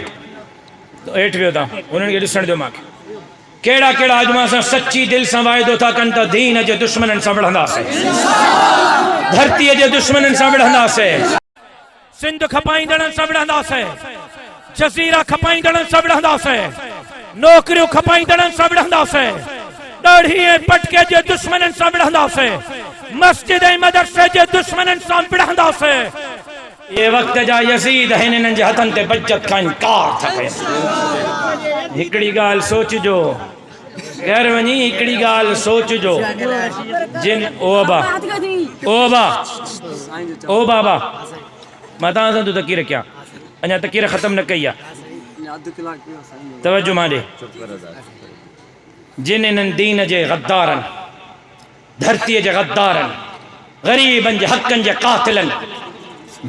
तो हेठ वियो तव्हां, उन्हनि खे ॾिसण ॾियो मूंखे। कहिड़ा कहिड़ा अॼु मां सां सची दिलि सां वाइदो था कनि त दीन जे दुश्मननि सां विढ़ंदासीं, धरतीअ जे दुश्मननि सां विढ़ंदासीं। सिंध खपाईंदड़नि सां विढ़ंदासीं, जज़ीरा खपाईंदड़नि सां विढ़ंदासीं, नौकरियूं खपाईंदड़नि सां विढ़ंदासीं, ॾाढ़ी ऐं पटके जे दुश्मननि सां विढ़ंदासीं, मस्जिद ऐं मदरसे जे दुश्मननि सां विढ़ंदासीं। ये वक्त जा यज़ीद आहिनि, इन्हनि जे हथनि ते बचत खां इनकार था कनि। हिकिड़ी ॻाल्हि सोचिजो, घर वञी हिकिड़ी ॻाल्हि सोचिजो, जिन ओ बाबा मां तव्हां सां तूं तकीर कयां, अञा तकीर ख़तम न कई आहे, तवज्जो मां ॾे। जिन इन्हनि दीन जे गद्दारनि, धरतीअ जे गद्दारनि, ग़रीबनि जे हक़नि जे क़ातिलनि,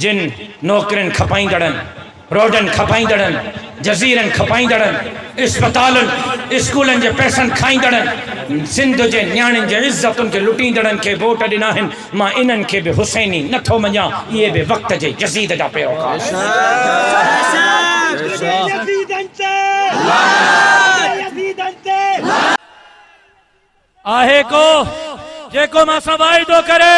जिन नौकरियुनि खपाईंदड़नि, रोडनि खपाईंदड़नि, जज़ीरनि खपाईंदड़नि, इस्पतालुनि स्कूलनि जे पैसनि खाईंदड़नि, सिंध जे न्याणियुनि जे इज़तुनि खे लुटींदड़नि खे वोट ॾिना आहिनि। मां इन्हनि खे बि हुसैनी नथो मञां, इहे बि वक़्त जे यज़ीद जा पैरोकार आहे को जेको मां सां वाइदो करे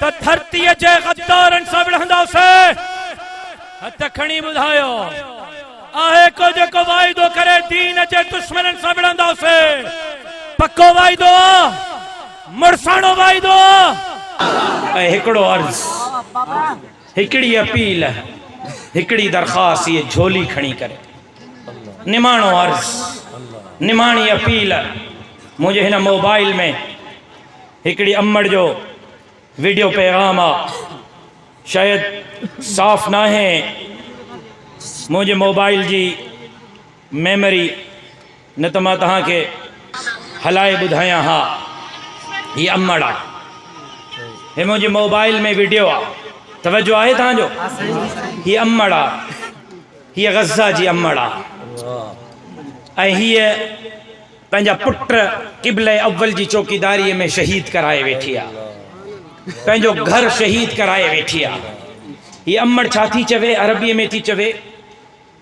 त धरतीअ जे गद्दारनि सां विढ़ंदासीं। हथ खणी ॿुधायो, आहे को जेको वाइदो करे दीन जे दुश्मननि सां विढ़ंदासीं? पक्को वाइदो आहे, मुड़साणो वाइदो आहे। ऐं हिकिड़ो अर्ज़, हिकिड़ी अपील, हिकिड़ी दरख़्वास्त, इहे झोली खणी करे निमाणो अर्ज़, निमाणी अपील। मुंहिंजे हिन मोबाइल में हिकिड़ी अम्मड़ जो वीडियो पैगाम आहे, शायदि साफ़ न आहे, मुंहिंजे मोबाइल जी मेमोरी न त मां तव्हांखे हलाए ॿुधायां। हा, हीअ अम्मड़ आहे, हे मुंहिंजे मोबाइल में वीडियो आहे, तवज्जो आहे तव्हांजो? हीअ अम्मड़ आहे, हीअ ग़ज़ा जी अम्मड़ आहे, ऐं हीअ पंहिंजा पुट क़िबले अव्वल जी चौकीदारीअ में शहीद कराए वेठी आहे, पंहिंजो घर शहीद कराए वेठी आहे। हीअ अम्मड़ छा थी चवे, अरबीअ में थी चवे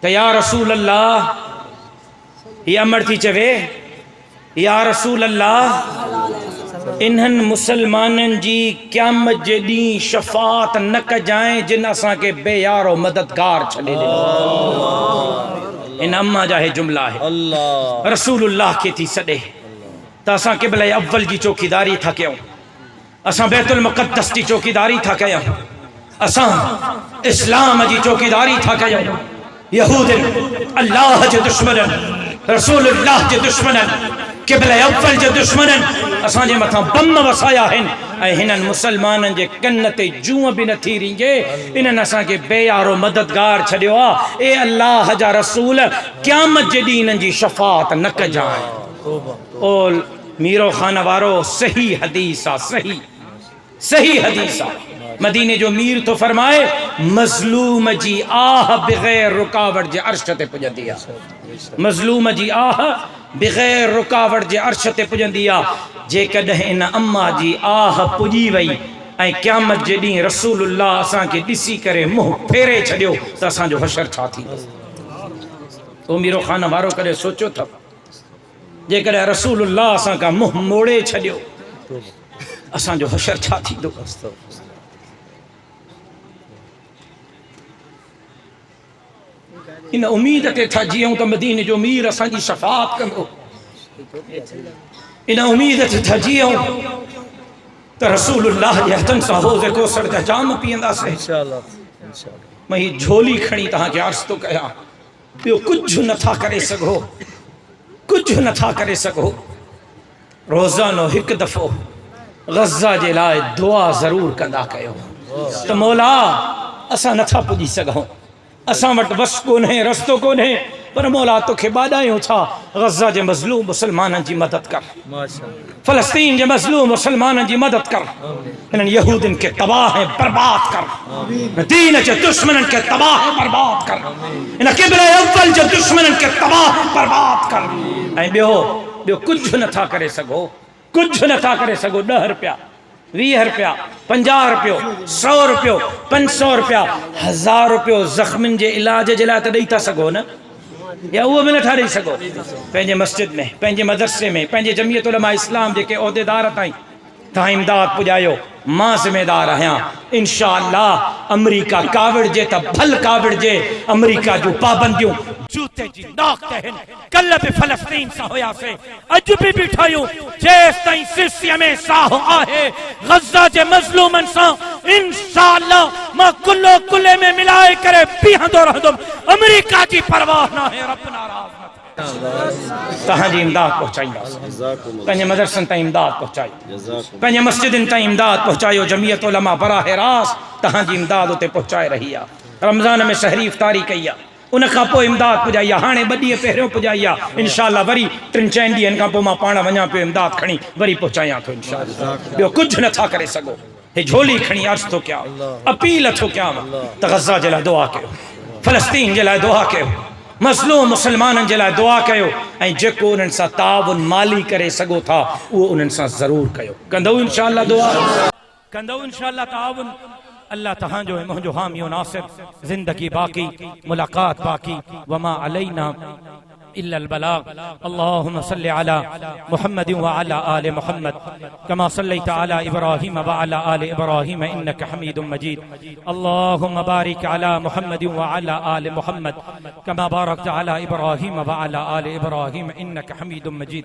त या रसूल अल्लाह, हीअ अम्मड़ थी चवे या रसूल अल्लाह, इन्हनि मुसलमाननि जी क़यामत जे ॾींहुं शफ़ात न कजांइ जिन असांखे बेयारो मददगार छॾे ॾिनो। इन अम्मा जा हे जुमला आहे, रसूलुल्लाह खे थी सॾे त असां क़िबले अव्वल जी चौकीदारी था कयूं, असां बैतुल मुक़द्दस जी चौकीदारी था कयूं, असां इस्लाम जी चौकीदारी था कयूं। यहूदनि अल्लाह जे दुश्मननि, रसूलुल्लाह जे दुश्मननि, क़िबले अव्वल जे दुश्मननि असांजे मथां बम वसाया आहिनि, ऐं हिननि मुसलमाननि जे कन ते जूं बि नथी रींगे, इन्हनि असांखे बेयारो मददगार छॾियो आहे। ए अल्लाह जा रसूल, क़यामत जे ॾींहुं इन्हनि जी शफ़ात न कजांइ। ओ मीरो खान वारो, सही हदीस आहे, सही सही हदीस आहे। मदीने जो मीर तो फरमाए, मज़लूम जी आह बग़ैर रुकावट जे अर्श ते पुॼंदी आहे, मज़लूम जी आह बग़ैर रुकावट जे अर्श ते पुॼंदी आहे। जेकॾहिं इन अम्मा जी आह पुॼी वई ऐं क़यामत जे ॾींहुं रसूलुल्लाह असांखे ॾिसी करे मुंहुं फेरे छॾियो त असांजो हशर छा थींदो? ओ मीरो खान वारो कॾहिं सोचियो अथव, जेकॾहिं रसूलुल्लाह असां खां मुंहुं मोड़े छॾियो असांजो हशर छा थींदो? इन उम्मीद ते था जियूं त मदीने जो मीर असांजी शफ़ाअत कंदो, इन उम्मीद ते था जियूं त रसूलुल्लाह जे हथनि सां हौज़ कौसर जा जाम पीअंदासीं इंशाअल्लाह। मां ही झोली खणी तव्हांखे अर्ज़ थो कयां, ॿियो कुझु नथा करे सघो, कुझु नथा करे सघो। रोज़ानो हिकु दफ़ो ग़ज़ा जे लाइ दुआ ज़रूर कंदा कयो त मौला असां नथा पुॼी सघूं, असां वटि वस कोन्हे, रस्तो कोन्हे, पर मौला तोखे ॿाॾायूं था, ग़ज़ा जे मज़लूम मुसलमाननि जी मदद कर, फ़लस्तीन जे मज़लूम मुसलमाननि जी मदद कर, इन्हनि यहूदियुनि खे तबाह ऐं बर्बाद कर, दीन जे दुश्मननि खे तबाह ऐं बर्बाद कर, इन क़िबले अव्वल जे दुश्मननि खे तबाह ऐं बर्बाद कर। ऐं ॿियो कुझु नथा करे सघो, कुझु नथा करे सघो। 10 रुपया, 20 रुपया, 50 रुपयो, 100 रुपयो, 500 रुपया, 1000 रुपयो ज़ख़्मनि जे इलाज जे लाइ त ॾेई था सघो न, या उहो बि नथा ॾेई सघो। पंहिंजे मस्जिद में, पंहिंजे मदरसे में, पंहिंजे जमियत उलमा इस्लाम जेके उहिदेदार ताईं ता इमदाद पुजायो, मां जिम्मेदार आहियां। इंशाअल्लाह अमरीका काविड़ जे त भल काविड़ जे, अमरीका जो पाबंदियों जूते जी नाक तहन कल भी फलस्तीन सा होया से अज भी बिठायो जेस ताई सिरसिया में साह आहे गजा जे मजलूमन सा इंशाअल्लाह मां कुल्लो कुल्ले में मिलाए करे बिहंदो रहदुम। अमेरिका जी परवाह ना है, रब नाराज न तहांजी इमदाद पहुंचाईंदासीं, पंहिंजे मदरसनि ताईं इमदाद पहुंचाई, पंहिंजे मस्जिदनि ताईं इमदाद पहुंचायो। जमीयत उलमा बराह रास्त तहांजी इमदाद उते पहुंचाए रही आहे। रमज़ान में शहरी इफ्तारी कई आहे, उन खां पोइ इमदाद पुॼाई आहे। हाणे 2 ॾींहं पहिरियों पुॼाई आहे। इंशाअल्लाह वरी 3-4 ॾींहंनि खां पोइ मां पाण वञा पियो इमदाद खणी वरी पहुचायां थो इंशाअल्लाह। ॿियो कुझु नथा करे सघो। हे झोली खणी अर्ज़ थो कयां, अपील थो कयां त गज़ा जे लाइ दुआ कयो, फ़लस्तीन जे लाइ दुआ कयो, मज़लूम मुसलमाननि जे लाइ दुआ कयो, ऐं जेको उन्हनि सां ताउन माली करे सघो था उहो उन्हनि सां ज़रूरु कयो। कंदव इंशाअल्लाह दुआ, कंदो इंशाअल्लाह ताउन। अल्लाह तहांजो ऐं मुंहिंजो हामियो नासिर ज़िंदगी बाक़ी, मुलाकात बाक़ी, वमा अलैना इल्ला अल बलाग। अल्लाहुम्मा सल्लि अला मुहम्मद व अला आलि मुहम्मद कमा सल्लैता अला इब्राहीम व अला आलि इब्राहीम इन्नका हमीदुम मजीद। अल्लाहुम्मा बारिक अला मुहम्मद व अला आलि मुहम्मद कमा बारकता अला इब्राहीम व अला आलि इब्राहीम इन्नका हमीदुम मजीद।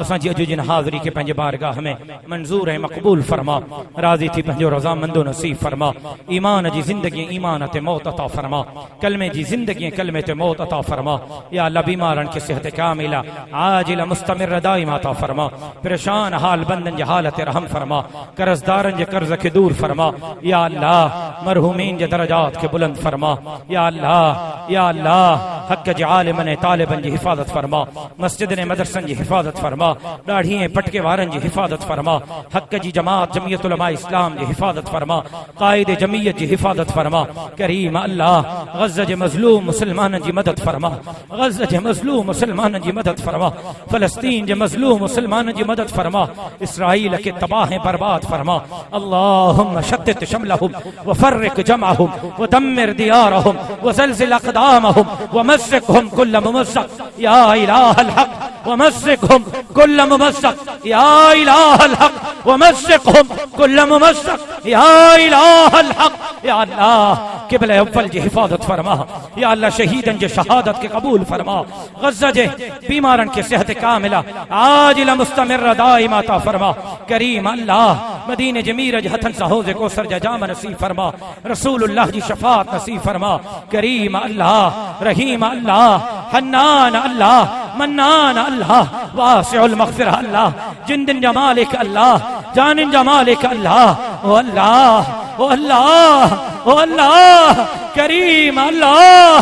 असांजी अॼु जिन हाज़िरी खे पंहिंजे बारगाह में मंज़ूर ऐं मक़बूल फरमा, राज़ी थी पंहिंजो रज़ामंदो नसीब फरमा। ईमान जी ज़िंदगी ईमान ते मौत अता फरमा, कलमे जी ज़िंदगी कलमे ते मौत अता फरमा। या अल्लाह बीमारन के सेहत कामिला आजिला मुस्तमिर दाइमा अता फरमा। परेशान हाल बंदन जे हालत रहम फरमा, कर्जदारन जे कर्ज के दूर फरमा। या अल्लाह मरहूमीन जे दरजात के बुलंद फरमा। या अल्लाह हक जे आलिमन ऐं तालिबन जी हिफाज़त फरमा, मस्जिदन ऐं मदरसन जी हिफाज़त फरमा, ॾाढ़ी ऐं पटके वारन जी हिफाज़त फरमा, हक जी जमात जमीयत उलमा इस्लाम जी हिफाज़त फरमा, कायद जमीयत जी हिफाज़त फरमा। करीम अल्लाह गज़ा जे मज़लूम मुसलमानन जी मदद फरमा, गज़ा जे मज़लूम मुसलमानन जी मदद फरमा, फ़लस्तीन जे मज़लूम मुसलमानन जी मदद फरमा, इसराइल के तबाह बर्बाद फरमा। अल्लाहुम्मा शत्तित शमलहुम व फर्रिक जमअहुम व दम्मिर दियारहुम व ज़लज़िल अक़दामहुम व मज़्ज़िक़हुम कुल्ल मुमज़्ज़क़ या इलाहल हक़ व मज़्ज़िक़हुम कुल्ल मुमज़्ज़क़ या इलाहल हक़ व मज़्ज़िक़हुम कुल्ल मुमज़्ज़क़ या इलाहल हक़। या अल्लाह क़िबला अव्वल जी हिफाज़त फरमा। या अल्लाह शहीदन जे शहादत के कबूल फरमा। गज़ा जे बीमारन के सेहत कामिला आजिला मुस्तमिर दाइमा अता फरमा। करीम अल्लाह मदीने जमीर जे हथन सा हौज़ कौसर जा जाम नसीब फरमा, रसूलुल्लाह जी शफाअत नसीब फरमा। करीम अल्लाह रहीम अल्लाह हन्नान अल्लाह मन्नान अल्लाह वासिउल मग़फ़िरा अल्लाह जिंदन जा मालिक अल्लाह जानिन जा मालिक अल्लाह। ओ अल्लाह ओ अल्लाह ओ अल्लाह करीम अल्लाह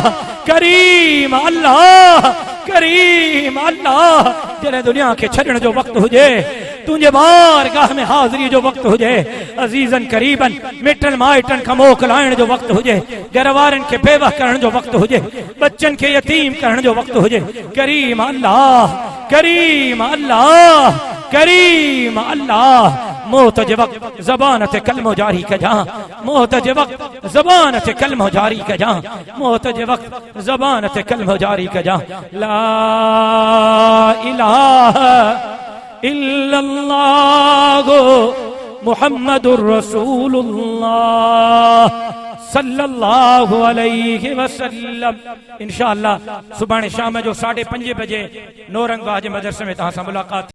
करीम अल्लाह करीम अल्लाह। जॾहिं दुनिया के छॾण जो वक़्तु हुजे, तुंहिंजे बारगाह में हाज़िरी जो वक़्तु हुजे, अज़ीज़न करीबन मिटन माइटन खां मोकिलाइण जो वक़्तु हुजे, घर वारनि खे बेवा करण जो वक़्तु हुजे, बच्चन खे यतीम करण जो वक़्तु हुजे। करीम अल्लाह करीम अल्लाह करीम अल्लाह। मौत जे वक़्त ज़बान ते कलमो जारी कजां, मौत जे वक़्त ज़बान ते कलमो जारी कजां, मौत जे वक़्त ज़बान ते कलमो जारी कजां। ला इलाहा इल्लल्लाह मुहम्मदुर रसूलुल्लाह सल्लल्लाहु अलैहि वसल्लम। इंशाअल्लाह सुभाणे शाम जो 5:30 बजे नौरंगबाग जे मदरसे में तहां सां मुलाकात।